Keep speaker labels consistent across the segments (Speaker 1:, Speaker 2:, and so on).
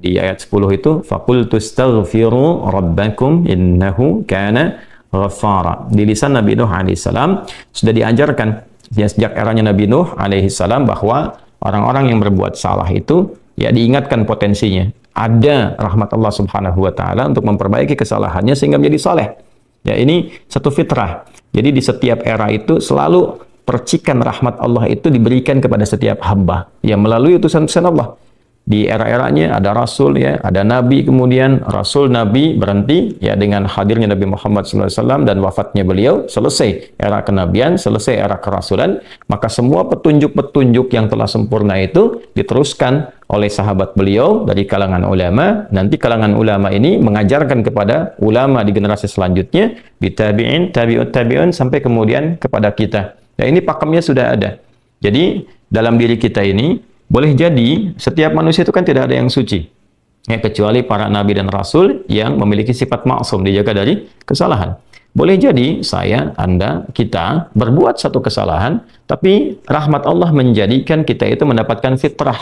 Speaker 1: di ayat 10 itu faqultu astaghfiru rabbakum innahu kana ghaffara. Di lisan Nabi Nuh alaihissalam sudah diajarkan ya, sejak eranya Nabi Nuh alaihissalam bahwa orang-orang yang berbuat salah itu ya diingatkan potensinya. Ada rahmat Allah Subhanahu wa taala untuk memperbaiki kesalahannya sehingga menjadi saleh. Ya, ini satu fitrah. Jadi di setiap era itu selalu percikan rahmat Allah itu diberikan kepada setiap hamba ya melalui utusan-utusan Allah. Di era-eranya ada rasul ya, ada nabi, kemudian rasul nabi berhenti ya dengan hadirnya Nabi Muhammad SAW dan wafatnya beliau, selesai era kenabian, selesai era kerasulan, maka semua petunjuk-petunjuk yang telah sempurna itu diteruskan oleh sahabat beliau dari kalangan ulama. Nanti kalangan ulama ini mengajarkan kepada ulama di generasi selanjutnya, di tabi'in, tabi'ut tabi'un, sampai kemudian kepada kita. Ya, ini pakemnya sudah ada. Jadi dalam diri kita ini boleh jadi setiap manusia itu kan tidak ada yang suci ya, kecuali para nabi dan rasul yang memiliki sifat maksum, dijaga dari kesalahan. Boleh jadi saya, Anda, kita berbuat satu kesalahan, tapi rahmat Allah menjadikan kita itu mendapatkan fitrah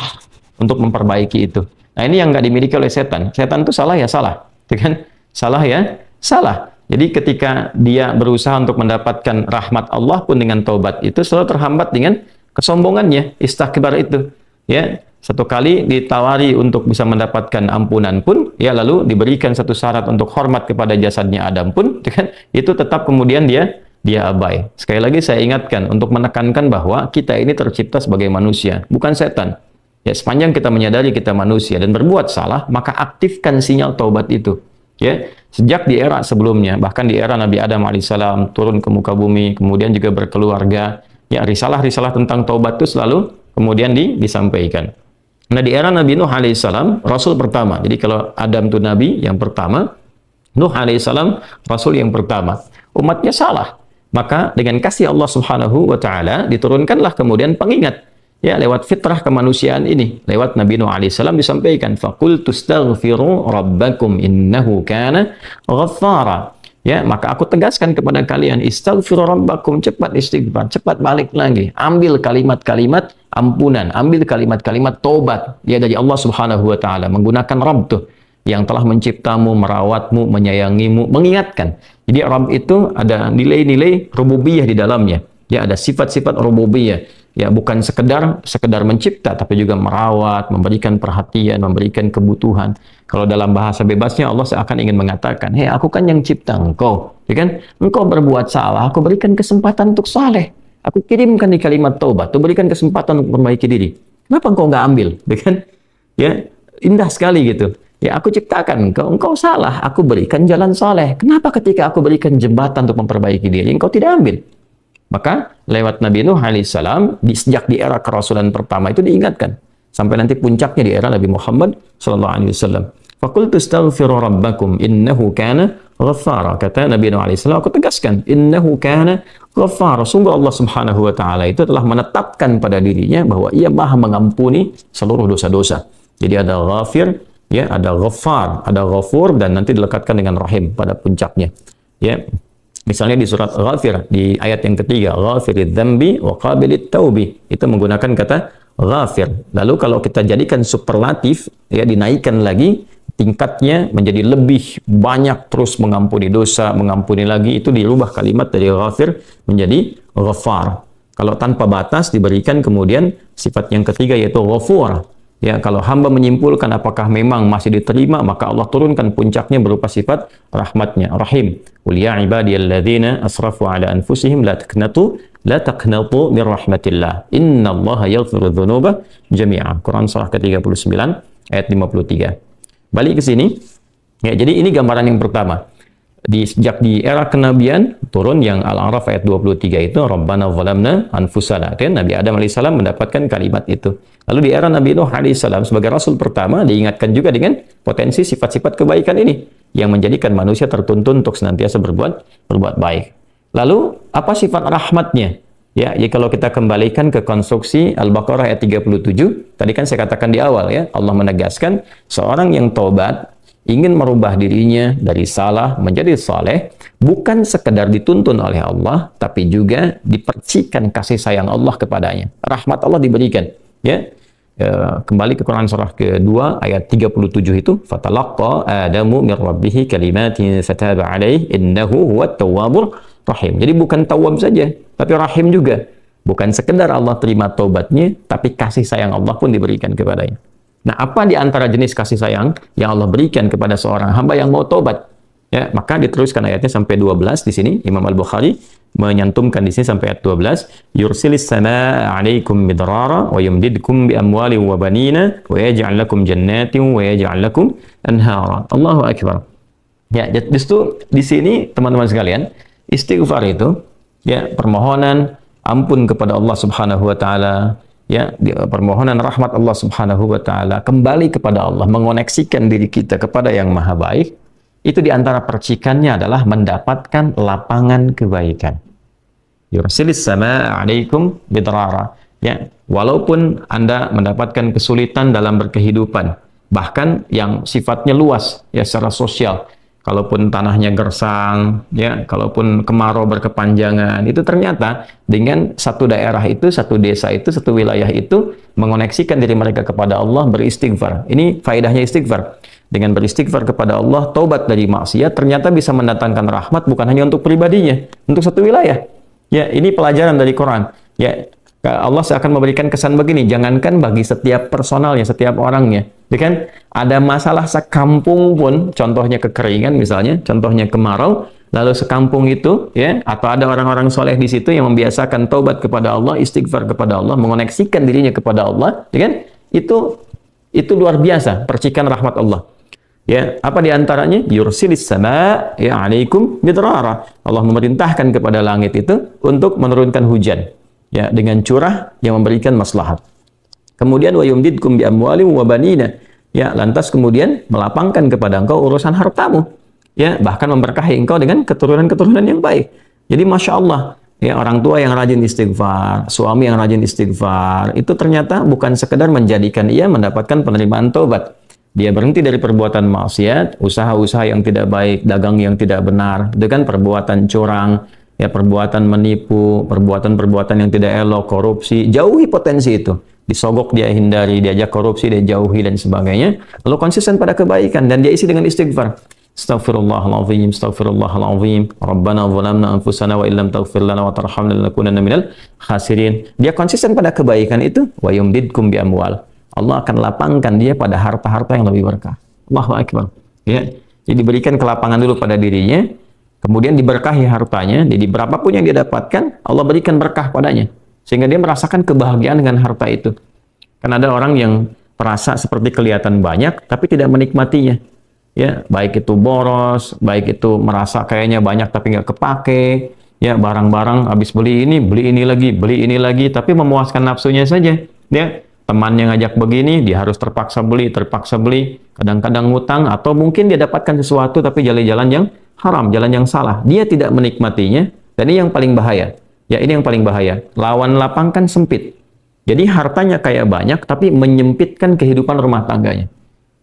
Speaker 1: untuk memperbaiki itu. Nah, ini yang nggak dimiliki oleh setan. Setan itu salah ya salah, kan? Salah ya salah. Jadi ketika dia berusaha untuk mendapatkan rahmat Allah pun dengan taubat itu selalu terhambat dengan kesombongannya, istakbar itu. Ya, satu kali ditawari untuk bisa mendapatkan ampunan pun, ya lalu diberikan satu syarat untuk hormat kepada jasadnya Adam pun, kan, itu tetap kemudian dia abai. Sekali lagi saya ingatkan untuk menekankan bahwa kita ini tercipta sebagai manusia, bukan setan. Ya, sepanjang kita menyadari kita manusia dan berbuat salah, maka aktifkan sinyal taubat itu. Ya, sejak di era sebelumnya, bahkan di era Nabi Adam alaihissalam turun ke muka bumi, kemudian juga berkeluarga, ya risalah-risalah tentang taubat itu selalu kemudian disampaikan. Nah, di era Nabi Nuh alaihissalam, Rasul pertama. Jadi kalau Adam itu Nabi yang pertama, Nuh alaihissalam Rasul yang pertama. Umatnya salah. Maka dengan kasih Allah Subhanahu wa ta'ala, diturunkanlah kemudian pengingat. Ya, lewat fitrah kemanusiaan ini. Lewat Nabi Nuh alaihissalam disampaikan, فَقُلْتُ اسْتَغْفِرُوا رَبَّكُمْ إِنَّهُ كَانَ غَفَّارًا. Ya, maka aku tegaskan kepada kalian, istaghfiru rabbakum, cepat istighfar, cepat balik lagi. Ambil kalimat-kalimat ampunan, ambil kalimat-kalimat tobat ya dari Allah Subhanahu wa taala, menggunakan Rabb tuh yang telah menciptamu, merawatmu, menyayangimu, mengingatkan. Jadi Rabb itu ada nilai-nilai rububiyah di dalamnya. Ya, ada sifat-sifat rububiyah. Ya, bukan sekedar mencipta, tapi juga merawat, memberikan perhatian, memberikan kebutuhan. Kalau dalam bahasa bebasnya Allah seakan ingin mengatakan, hei, aku kan yang cipta engkau, ya kan? Engkau berbuat salah, aku berikan kesempatan untuk saleh. Aku kirimkan di kalimat taubat, aku berikan kesempatan untuk memperbaiki diri. Kenapa engkau nggak ambil, ya kan? Ya, indah sekali gitu. Ya, aku ciptakan engkau salah, aku berikan jalan saleh. Kenapa ketika aku berikan jembatan untuk memperbaiki diri, engkau tidak ambil? Maka lewat Nabi Nuh alaihissalam, sejak di era kerasulan pertama itu diingatkan sampai nanti puncaknya di era Nabi Muhammad sallallahu alaihi wasallam. Faqultu astaghfiru rabbakum innahu kana ghaffara. Kata Nabi Nuh alaihissalam, aku tegaskan, innahu kana ghaffara. Sungguh Allah Subhanahu wa taala itu telah menetapkan pada dirinya bahwa Ia Maha mengampuni seluruh dosa-dosa. Jadi ada ghafir, ya, ada ghaffar, ada ghafur, dan nanti dilekatkan dengan rahim pada puncaknya. Ya. Misalnya di surat Ghafir, di ayat yang ketiga, Ghafirid dzambi wa qabilit taubi, itu menggunakan kata ghafir. Lalu kalau kita jadikan superlatif, ya, dinaikkan lagi tingkatnya menjadi lebih banyak, terus mengampuni dosa, mengampuni lagi, itu dirubah kalimat dari ghafir menjadi ghaffar. Kalau tanpa batas diberikan kemudian sifat yang ketiga yaitu ghafur. Ya, kalau hamba menyimpulkan apakah memang masih diterima, maka Allah turunkan puncaknya berupa sifat rahmatnya, rahim. Qul ya ibadiyalladzina asrafu ala anfusihim la taqnatu min rahmatillah. Innallaha yaghfiru dzunuba jami'a. Quran surah ke-39 ayat 53. Balik ke sini. Ya, jadi ini gambaran yang pertama. Sejak di era kenabian turun yang Al-A'raf ayat 23 itu Rabbana zalamna anfusana, kan Nabi Adam alaihissalam mendapatkan kalimat itu. Lalu di era Nabi Nuh alaihissalam sebagai rasul pertama diingatkan juga dengan potensi sifat-sifat kebaikan ini yang menjadikan manusia tertuntun untuk senantiasa berbuat baik. Lalu apa sifat rahmatnya? Ya, kalau kita kembalikan ke konstruksi Al-Baqarah ayat 37, tadi kan saya katakan di awal ya, Allah menegaskan seorang yang taubat ingin merubah dirinya dari salah menjadi saleh, bukan sekedar dituntun oleh Allah, tapi juga dipercikan kasih sayang Allah kepadanya. Rahmat Allah diberikan. Ya, kembali ke Quran surah kedua ayat 37 itu, fatalaqqa Adamu min rabbih kalimatin fataba alaihi innahu huwat tawwabur rahim. Jadi bukan tawwab saja, tapi rahim juga. Bukan sekedar Allah terima taubatnya, tapi kasih sayang Allah pun diberikan kepadanya. Nah, apa di antara jenis kasih sayang yang Allah berikan kepada seorang hamba yang mau taubat? Ya, maka diteruskan ayatnya sampai 12 di sini. Imam Al-Bukhari menyantumkan di sini sampai ayat 12. Yursilis samaa 'alaikum midrara wa yumdidkum bi amwalin wa banina wa yaj'al lakum jannatin wa yaj'al lakum anhara. Allahu akbar. Ya, justru di sini teman-teman sekalian, istighfar itu ya permohonan ampun kepada Allah Subhanahu wa taala, ya, permohonan rahmat Allah Subhanahu wa taala, kembali kepada Allah, mengoneksikan diri kita kepada yang Maha Baik. Itu diantara percikannya adalah mendapatkan lapangan kebaikan. Yursilis samaa 'alaikum bidrara. Ya, walaupun Anda mendapatkan kesulitan dalam berkehidupan, bahkan yang sifatnya luas ya secara sosial. Kalaupun tanahnya gersang, ya, kalaupun kemarau berkepanjangan, itu ternyata dengan satu daerah itu, satu desa itu, satu wilayah itu mengoneksikan diri mereka kepada Allah, beristighfar. Ini faedahnya istighfar. Dengan beristighfar kepada Allah, taubat dari maksiat, ternyata bisa mendatangkan rahmat bukan hanya untuk pribadinya, untuk satu wilayah. Ya, ini pelajaran dari Quran. Ya, Allah akan memberikan kesan begini, jangankan bagi setiap personalnya, setiap orangnya. Ya kan? Ada masalah sekampung pun, contohnya kekeringan misalnya, contohnya kemarau, lalu sekampung itu, ya, atau ada orang-orang soleh di situ yang membiasakan taubat kepada Allah, istighfar kepada Allah, mengoneksikan dirinya kepada Allah, ya kan? Itu luar biasa, percikan rahmat Allah. Ya, apa di antaranya? Yursilis sama ya 'alaikum midrara. Allah memerintahkan kepada langit itu untuk menurunkan hujan. Ya, dengan curah yang memberikan maslahat. Kemudian wa yumdidkum bi amwalin wa banina. Ya, lantas kemudian melapangkan kepada engkau urusan hartamu. Ya, bahkan memberkahi engkau dengan keturunan-keturunan yang baik. Jadi Masya Allah, ya, orang tua yang rajin istighfar, suami yang rajin istighfar, itu ternyata bukan sekedar menjadikan ia mendapatkan penerimaan taubat. Dia berhenti dari perbuatan maksiat, usaha-usaha yang tidak baik, dagang yang tidak benar, dengan perbuatan curang, ya, perbuatan menipu, perbuatan-perbuatan yang tidak elok, korupsi, jauhi potensi itu. Disogok dia hindari, diajak korupsi dia jauhi dan sebagainya. Lalu konsisten pada kebaikan dan dia isi dengan istighfar. Astaghfirullahaladzim, astaghfirullahaladzim, Rabbana zalamna anfusana wa illam taghfir lana wa tarhamna lanakunanna minal khasirin. Dia konsisten pada kebaikan itu, wa yumdidkum bi amwal. Allah akan lapangkan dia pada harta-harta yang lebih berkah. Allahu akbar. Ya, jadi diberikan kelapangan dulu pada dirinya, kemudian diberkahi hartanya. Jadi berapapun yang dia dapatkan, Allah berikan berkah padanya, sehingga dia merasakan kebahagiaan dengan harta itu. Kan ada orang yang merasa seperti kelihatan banyak, tapi tidak menikmatinya. Ya, baik itu boros, baik itu merasa kayaknya banyak tapi nggak kepake. Ya, barang-barang habis beli ini lagi, tapi memuaskan nafsunya saja. Ya, temannya ngajak begini, dia harus terpaksa beli. Kadang-kadang ngutang, atau mungkin dia dapatkan sesuatu tapi jalan-jalan yang haram, jalan yang salah. Dia tidak menikmatinya, dan ini yang paling bahaya. Ya, ini yang paling bahaya. Lawan lapang kan sempit. Jadi hartanya kayak banyak, tapi menyempitkan kehidupan rumah tangganya.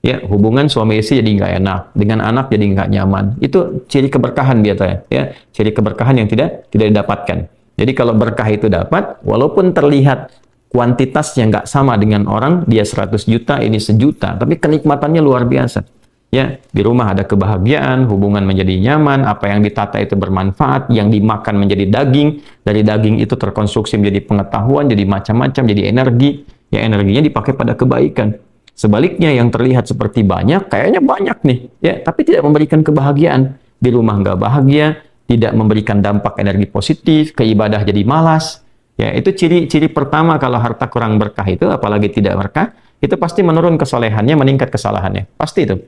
Speaker 1: Ya, hubungan suami istri jadi nggak enak, dengan anak jadi nggak nyaman. Itu ciri keberkahan biasanya. Ya, ciri keberkahan yang tidak didapatkan. Jadi kalau berkah itu dapat, walaupun terlihat kuantitasnya nggak sama dengan orang, dia 100 juta, ini 1 juta, tapi kenikmatannya luar biasa. Ya, di rumah ada kebahagiaan, hubungan menjadi nyaman, apa yang ditata itu bermanfaat, yang dimakan menjadi daging, dari daging itu terkonstruksi menjadi pengetahuan, jadi macam-macam, jadi energi, ya energinya dipakai pada kebaikan. Sebaliknya yang terlihat seperti banyak, kayaknya banyak nih, ya, tapi tidak memberikan kebahagiaan. Di rumah nggak bahagia, tidak memberikan dampak energi positif, ke ibadah jadi malas. Ya, itu ciri-ciri pertama kalau harta kurang berkah itu, apalagi tidak berkah, itu pasti menurun kesolehannya, meningkat kesalahannya. Pasti itu.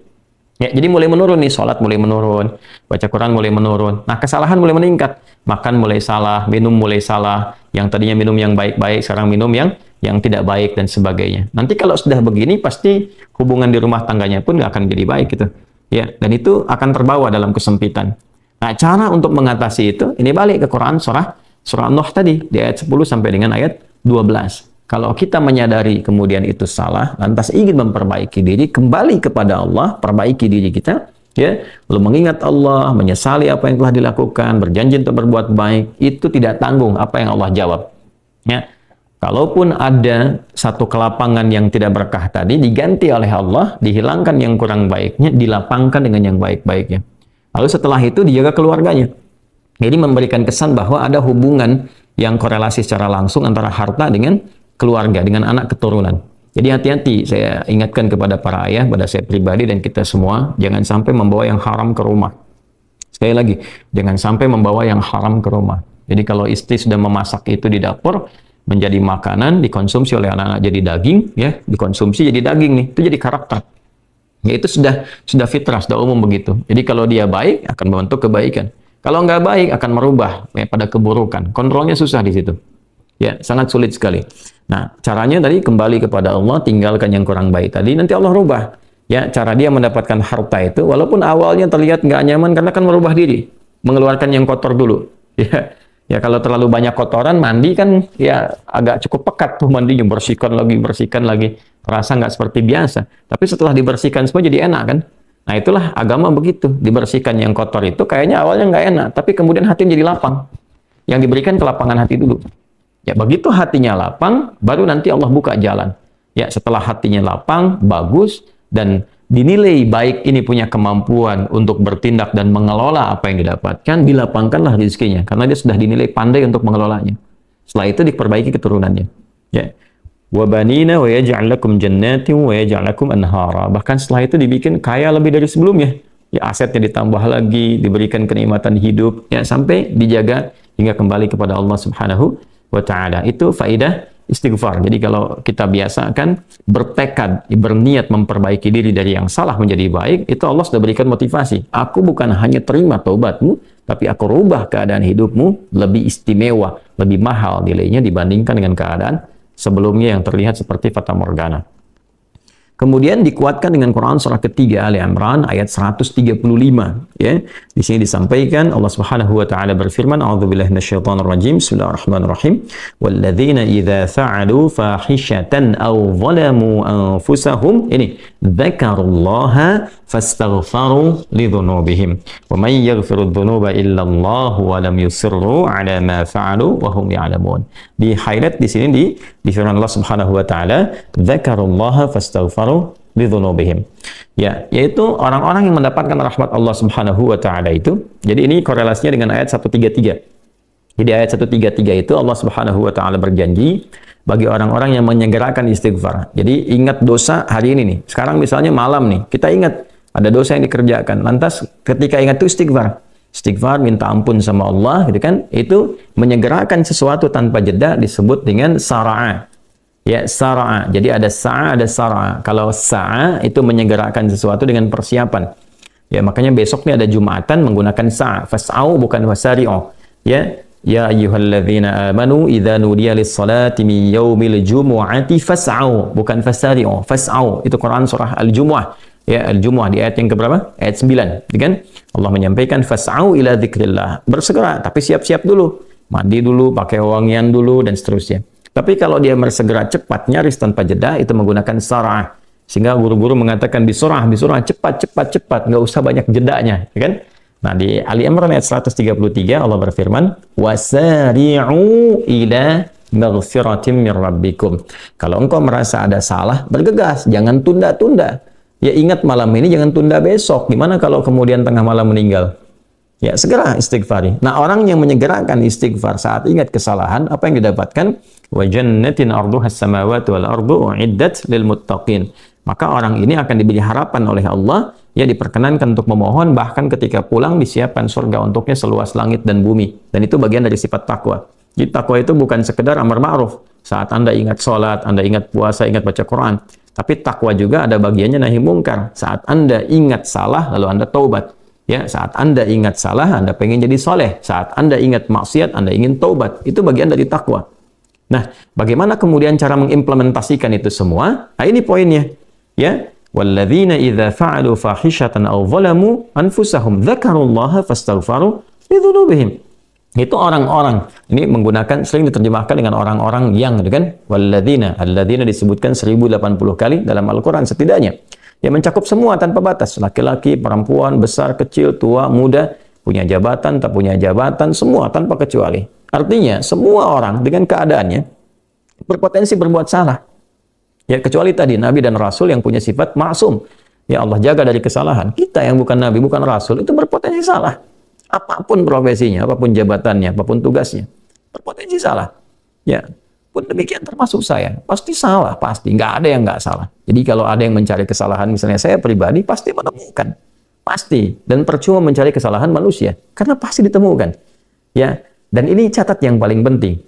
Speaker 1: Ya, jadi mulai menurun nih, sholat mulai menurun, baca Quran mulai menurun. Nah, kesalahan mulai meningkat. Makan mulai salah, minum mulai salah. Yang tadinya minum yang baik-baik, sekarang minum yang tidak baik dan sebagainya. Nanti kalau sudah begini, pasti hubungan di rumah tangganya pun nggak akan jadi baik gitu. Ya, dan itu akan terbawa dalam kesempitan. Nah, cara untuk mengatasi itu, ini balik ke Quran surah Nuh tadi, di ayat 10 sampai dengan ayat 12. Kalau kita menyadari kemudian itu salah, lantas ingin memperbaiki diri, kembali kepada Allah, perbaiki diri kita, ya, lalu mengingat Allah, menyesali apa yang telah dilakukan, berjanji untuk berbuat baik, itu tidak tanggung apa yang Allah jawab. Ya, Kalaupun ada satu kelapangan yang tidak berkah tadi, diganti oleh Allah, dihilangkan yang kurang baiknya, dilapangkan dengan yang baik-baiknya. Lalu setelah itu dijaga keluarganya. Jadi memberikan kesan bahwa ada hubungan yang korelasi secara langsung antara harta dengan keluarga, dengan anak keturunan. Jadi hati-hati, saya ingatkan kepada para ayah, pada saya pribadi dan kita semua, jangan sampai membawa yang haram ke rumah. Sekali lagi, jangan sampai membawa yang haram ke rumah. Jadi kalau istri sudah memasak itu di dapur, menjadi makanan, dikonsumsi oleh anak-anak jadi daging, ya, dikonsumsi jadi daging nih, itu jadi karakter. Ya, itu sudah fitrah, sudah umum begitu. Jadi kalau dia baik, akan membentuk kebaikan. Kalau nggak baik, akan merubah ya, pada keburukan. Kontrolnya susah di situ. Ya, sangat sulit sekali. Nah, caranya tadi kembali kepada Allah, tinggalkan yang kurang baik tadi, nanti Allah rubah. Ya, cara dia mendapatkan harta itu, walaupun awalnya terlihat nggak nyaman, karena kan merubah diri, mengeluarkan yang kotor dulu. Ya. Ya kalau terlalu banyak kotoran, mandi kan ya agak cukup pekat tuh mandinya, bersihkan lagi, terasa nggak seperti biasa. Tapi setelah dibersihkan semua jadi enak kan? Nah itulah agama begitu, dibersihkan yang kotor itu kayaknya awalnya nggak enak, tapi kemudian hati jadi lapang. Yang diberikan kelapangan hati dulu. Ya begitu hatinya lapang, baru nanti Allah buka jalan. Ya setelah hatinya lapang, bagus, dan dinilai baik ini punya kemampuan untuk bertindak dan mengelola apa yang didapatkan, dilapangkanlah rezekinya karena dia sudah dinilai pandai untuk mengelolanya. Setelah itu diperbaiki keturunannya. Ya. Wa banina wa yaj'al lakum jannatin wa yaj'al lakum anhara. Bahkan setelah itu dibikin kaya lebih dari sebelumnya. Ya, asetnya ditambah lagi, diberikan kenikmatan hidup, ya sampai dijaga hingga kembali kepada Allah Subhanahu wa taala. Itu faidah istighfar. Jadi kalau kita biasakan bertekad, berniat memperbaiki diri dari yang salah menjadi baik, itu Allah sudah berikan motivasi. Aku bukan hanya terima taubatmu, tapi aku rubah keadaan hidupmu lebih istimewa, lebih mahal nilainya dibandingkan dengan keadaan sebelumnya yang terlihat seperti fata morgana. Kemudian dikuatkan dengan Quran surah ketiga Ali Imran ayat 135 ya. Di sini disampaikan Allah Subhanahu wa taala berfirman, a'udzubillahi minasyaitonir rajim. Bismillahirrahmanirrahim. Walladzina idza fa'alu fahishatan aw zalamu anfusahum ini dzakarullaha fastaghfaru lidzunubihim. Wa may yaghfiru dzunuba illa Allah wa lam yusirru ala ma fa'alu wa hum ya'lamun. Di highlight di sini di firman Allah Subhanahu wa taala, dzakarullaha fastaghfaru lidzunubihim. Ya, yaitu orang-orang yang mendapatkan rahmat Allah Subhanahu wa taala itu. Jadi ini korelasinya dengan ayat 133. Jadi ayat 133 itu Allah Subhanahu wa taala berjanji bagi orang-orang yang menyegerakan istighfar. Jadi ingat dosa hari ini nih. Sekarang misalnya malam nih, kita ingat ada dosa yang dikerjakan. Lantas ketika ingat itu istighfar. Istighfar, minta ampun sama Allah, gitu kan? Itu menyegerakan sesuatu tanpa jeda disebut dengan sara'a. Ya, sara'a. Jadi ada sa'a, ada sara'a. Kalau sa'a itu menyegerakan sesuatu dengan persiapan. Ya, makanya besok nih ada Jumatan menggunakan sa'a. Fas'au bukan wasari'u. Ya, ya ayyuhalladzina amanu idza nudiya lis-salati min yaumil jumu'ati fas'au bukan fasari'u. Fas'au itu Quran surah Al-Jumu'ah. Ya, Al-Jumu'ah di ayat yang keberapa? Ayat 9, kan? Allah menyampaikan fas'au ila dzikrillah. Bersegera, tapi siap-siap dulu. Mandi dulu, pakai wangian dulu dan seterusnya. Tapi kalau dia bersegera cepat, nyaris tanpa jeda, itu menggunakan sarah. Sehingga guru-guru mengatakan bisurah, cepat, nggak usah banyak jedanya, ya kan? Nah, di Ali Imran ayat 133 Allah berfirman, wasari'u ila maghfiratin min rabbikum. Kalau engkau merasa ada salah, bergegas, jangan tunda-tunda. Ya ingat malam ini, jangan tunda besok. Gimana kalau kemudian tengah malam meninggal? Ya segera istighfari. Nah orang yang menyegerakan istighfar saat ingat kesalahan, apa yang didapatkan? Wa jannatin arduha as-samawati wal ardu uiddat lil muttaqin. Maka orang ini akan diberi harapan oleh Allah, ya diperkenankan untuk memohon, bahkan ketika pulang disiapkan surga untuknya seluas langit dan bumi. Dan itu bagian dari sifat takwa. Jadi takwa itu bukan sekedar amar ma'ruf. Saat Anda ingat sholat, Anda ingat puasa, ingat baca Quran. Tapi takwa juga ada bagiannya nahi mungkar. Saat Anda ingat salah, lalu Anda taubat. Ya, saat Anda ingat salah, Anda pengen jadi soleh. Saat Anda ingat maksiat, Anda ingin taubat. Itu bagian dari takwa. Nah, bagaimana kemudian cara mengimplementasikan itu semua? Nah, ini poinnya. Ya, walladzina idza fa'alu fahishatan aw zalamu anfusahum dzakarullaha fastaghfaru lidzunubihim. Itu orang-orang. Ini menggunakan, sering diterjemahkan dengan orang-orang yang, gitu kan? Walladzina, alladzina disebutkan 1080 kali dalam Al-Quran setidaknya. Ya mencakup semua tanpa batas. Laki-laki, perempuan, besar, kecil, tua, muda, punya jabatan, tak punya jabatan, semua tanpa kecuali. Artinya, semua orang dengan keadaannya, berpotensi berbuat salah. Ya, kecuali tadi Nabi dan Rasul yang punya sifat maksum. Ya, Allah jaga dari kesalahan. Kita yang bukan Nabi, bukan Rasul, itu berpotensi salah. Apapun profesinya, apapun jabatannya, apapun tugasnya, berpotensi salah. Ya, pun demikian termasuk saya. Pasti salah, pasti. Nggak ada yang nggak salah. Jadi kalau ada yang mencari kesalahan, misalnya saya pribadi, pasti menemukan. Pasti. Dan percuma mencari kesalahan manusia. Karena pasti ditemukan. Ya, dan ini catat yang paling penting.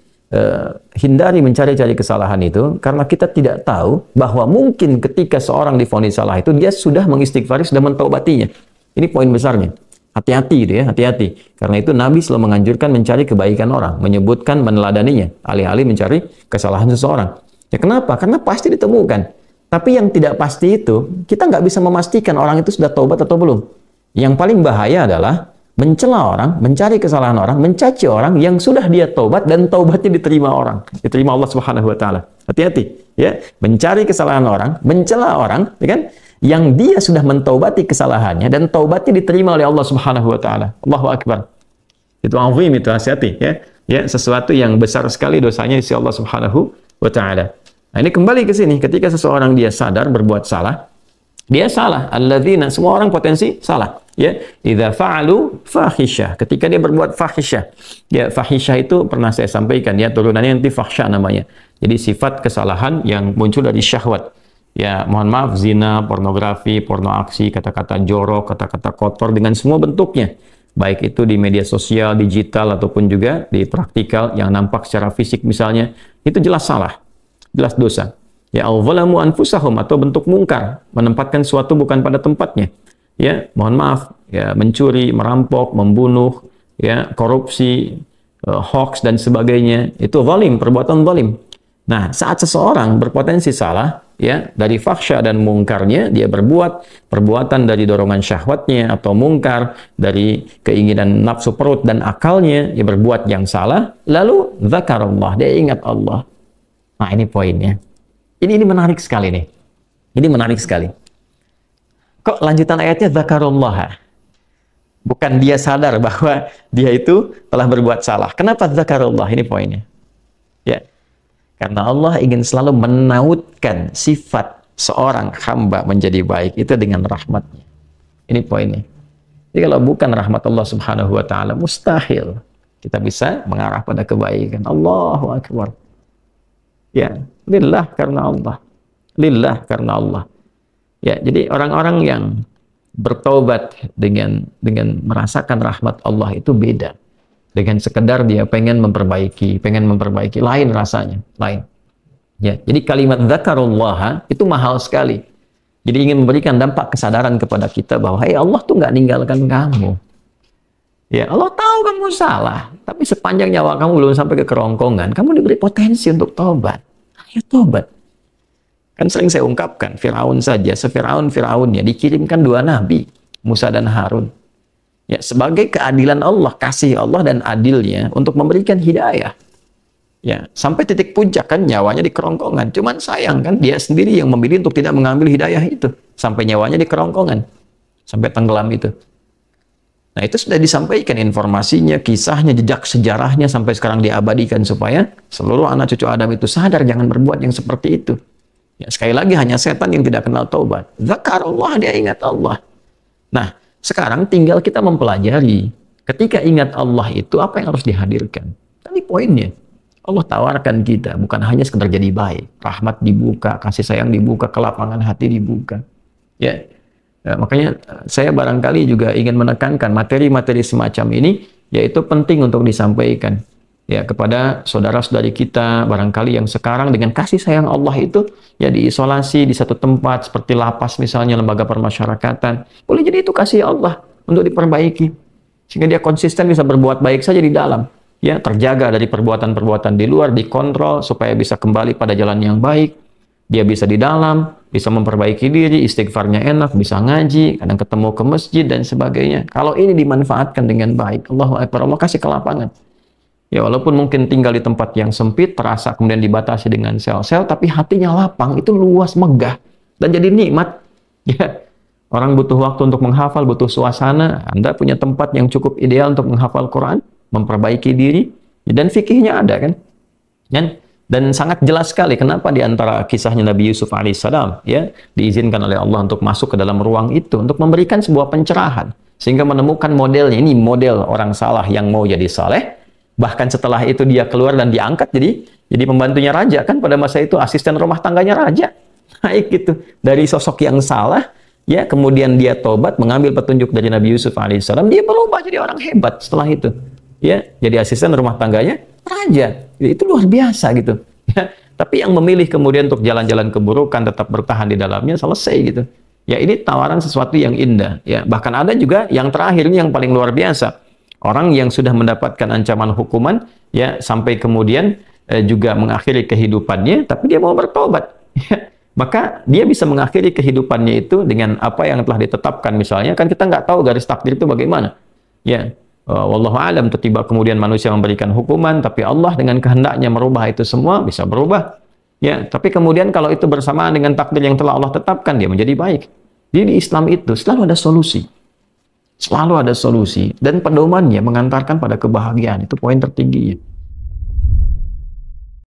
Speaker 1: Hindari mencari-cari kesalahan itu karena kita tidak tahu bahwa mungkin ketika seorang divonis salah itu dia sudah mengistighfari, sudah mentaubatinya. Ini poin besarnya. Hati-hati gitu ya, hati-hati. Karena itu Nabi selalu menganjurkan mencari kebaikan orang, menyebutkan, meneladaninya, alih-alih mencari kesalahan seseorang. Ya kenapa? Karena pasti ditemukan. Tapi yang tidak pasti itu, kita nggak bisa memastikan orang itu sudah taubat atau belum. Yang paling bahaya adalah mencela orang, mencari kesalahan orang, mencaci orang yang sudah dia taubat dan taubatnya diterima orang, diterima Allah Subhanahu wa taala. Hati-hati ya, mencari kesalahan orang, mencela orang, ya kan? Yang dia sudah mentaubati kesalahannya dan taubatnya diterima oleh Allah Subhanahu wa taala. Allahu akbar. Itu azim, itu hati-hati ya. Ya, sesuatu yang besar sekali dosanya di sisi Allah Subhanahu wa taala. Nah, ini kembali ke sini ketika seseorang dia sadar berbuat salah, dia salah. Alladzina, semua orang potensi salah. Ya, idza fa'alu fahisyah, ketika dia berbuat fahisyah. Ya, fahisyah itu pernah saya sampaikan ya, turunannya nanti fahsya namanya. Jadi sifat kesalahan yang muncul dari syahwat. Ya, mohon maaf, zina, pornografi, porno aksi, kata-kata jorok, kata-kata kotor dengan semua bentuknya. Baik itu di media sosial, digital ataupun juga di praktikal yang nampak secara fisik misalnya, itu jelas salah. Jelas dosa. Ya, al-zalamu anfusahum, atau bentuk mungkar, menempatkan suatu bukan pada tempatnya. Ya, mohon maaf, ya, mencuri, merampok, membunuh, ya, korupsi, hoax dan sebagainya, itu zalim, perbuatan zalim. Nah, saat seseorang berpotensi salah, ya, dari fahsya dan mungkarnya, dia berbuat perbuatan dari dorongan syahwatnya atau mungkar dari keinginan nafsu perut dan akalnya, dia berbuat yang salah, lalu zakarullah, dia ingat Allah. Nah, ini poinnya. Ini menarik sekali nih. Ini menarik sekali. Kok lanjutan ayatnya zakarullah? Bukan dia sadar bahwa dia itu telah berbuat salah. Kenapa zakarullah? Ini poinnya. Ya. Karena Allah ingin selalu menautkan sifat seorang hamba menjadi baik itu dengan rahmatnya. Ini poinnya. Jadi kalau bukan rahmat Allah Subhanahu wa taala, mustahil kita bisa mengarah pada kebaikan. Allahu akbar. Ya, lillah karena Allah. Lillah karena Allah. Ya, jadi orang-orang yang bertaubat dengan merasakan rahmat Allah itu beda. Dengan sekedar dia pengen memperbaiki, lain rasanya, lain. Ya, jadi kalimat zakarullah itu mahal sekali. Jadi ingin memberikan dampak kesadaran kepada kita bahwa hey, Allah tuh nggak ninggalkan kamu. Ya, Allah tahu kamu salah, tapi sepanjang nyawa kamu belum sampai ke kerongkongan, kamu diberi potensi untuk taubat. Ayo taubat. Kan sering saya ungkapkan, Firaun saja, Firaunnya dikirimkan 2 nabi, Musa dan Harun. Ya, sebagai keadilan Allah, kasih Allah dan adilnya untuk memberikan hidayah. Ya, sampai titik puncak kan nyawanya di kerongkongan. Cuman sayang kan dia sendiri yang memilih untuk tidak mengambil hidayah itu. Sampai nyawanya di kerongkongan. Sampai tenggelam itu. Nah, itu sudah disampaikan informasinya, kisahnya, jejak sejarahnya sampai sekarang diabadikan supaya seluruh anak cucu Adam itu sadar jangan berbuat yang seperti itu. Ya, sekali lagi hanya setan yang tidak kenal taubat. Zakarullah, dia ingat Allah. Nah, sekarang tinggal kita mempelajari ketika ingat Allah itu apa yang harus dihadirkan. Tadi poinnya. Allah tawarkan kita bukan hanya sekedar jadi baik, rahmat dibuka, kasih sayang dibuka, kelapangan hati dibuka. Ya, makanya saya barangkali juga ingin menekankan materi-materi semacam ini, yaitu penting untuk disampaikan ya kepada saudara-saudari kita barangkali yang sekarang dengan kasih sayang Allah itu ya diisolasi di satu tempat seperti lapas misalnya, lembaga permasyarakatan. Boleh jadi itu kasih Allah untuk diperbaiki sehingga dia konsisten bisa berbuat baik saja di dalam. Ya, terjaga dari perbuatan-perbuatan di luar, dikontrol supaya bisa kembali pada jalan yang baik. Dia bisa di dalam, bisa memperbaiki diri, istighfarnya enak, bisa ngaji, kadang ketemu ke masjid dan sebagainya. Kalau ini dimanfaatkan dengan baik, Allahu Akbar, Allah kasih kelapangan. Ya, walaupun mungkin tinggal di tempat yang sempit, terasa kemudian dibatasi dengan sel-sel, tapi hatinya lapang, itu luas, megah, dan jadi nikmat. Ya, orang butuh waktu untuk menghafal, butuh suasana. Anda punya tempat yang cukup ideal untuk menghafal Quran, memperbaiki diri, dan fikihnya ada kan? Dan Dan sangat jelas sekali kenapa di antara kisahnya Nabi Yusuf alaihissalam ya diizinkan oleh Allah untuk masuk ke dalam ruang itu untuk memberikan sebuah pencerahan sehingga menemukan modelnya. Ini model orang salah yang mau jadi saleh. Bahkan setelah itu dia keluar dan diangkat jadi pembantunya raja, kan pada masa itu asisten rumah tangganya raja. Naik gitu dari sosok yang salah ya, kemudian dia tobat mengambil petunjuk dari Nabi Yusuf alaihissalam, dia berubah jadi orang hebat setelah itu. Ya, jadi asisten rumah tangganya raja. Itu luar biasa gitu. Ya, tapi yang memilih kemudian untuk jalan-jalan keburukan tetap bertahan di dalamnya selesai gitu. Ya, ini tawaran sesuatu yang indah ya. Bahkan ada juga yang terakhir ini yang paling luar biasa. Orang yang sudah mendapatkan ancaman hukuman ya sampai kemudian juga mengakhiri kehidupannya, tapi dia mau bertobat. Ya. Maka dia bisa mengakhiri kehidupannya itu dengan apa yang telah ditetapkan. Misalnya kan kita nggak tahu garis takdir itu bagaimana. Ya, wallahu alam, tiba kemudian manusia memberikan hukuman, tapi Allah dengan kehendaknya merubah itu semua, bisa berubah. Ya, tapi kemudian kalau itu bersamaan dengan takdir yang telah Allah tetapkan, dia menjadi baik. Jadi di Islam itu selalu ada solusi. Selalu ada solusi dan pedomannya mengantarkan pada kebahagiaan. Itu poin tertingginya.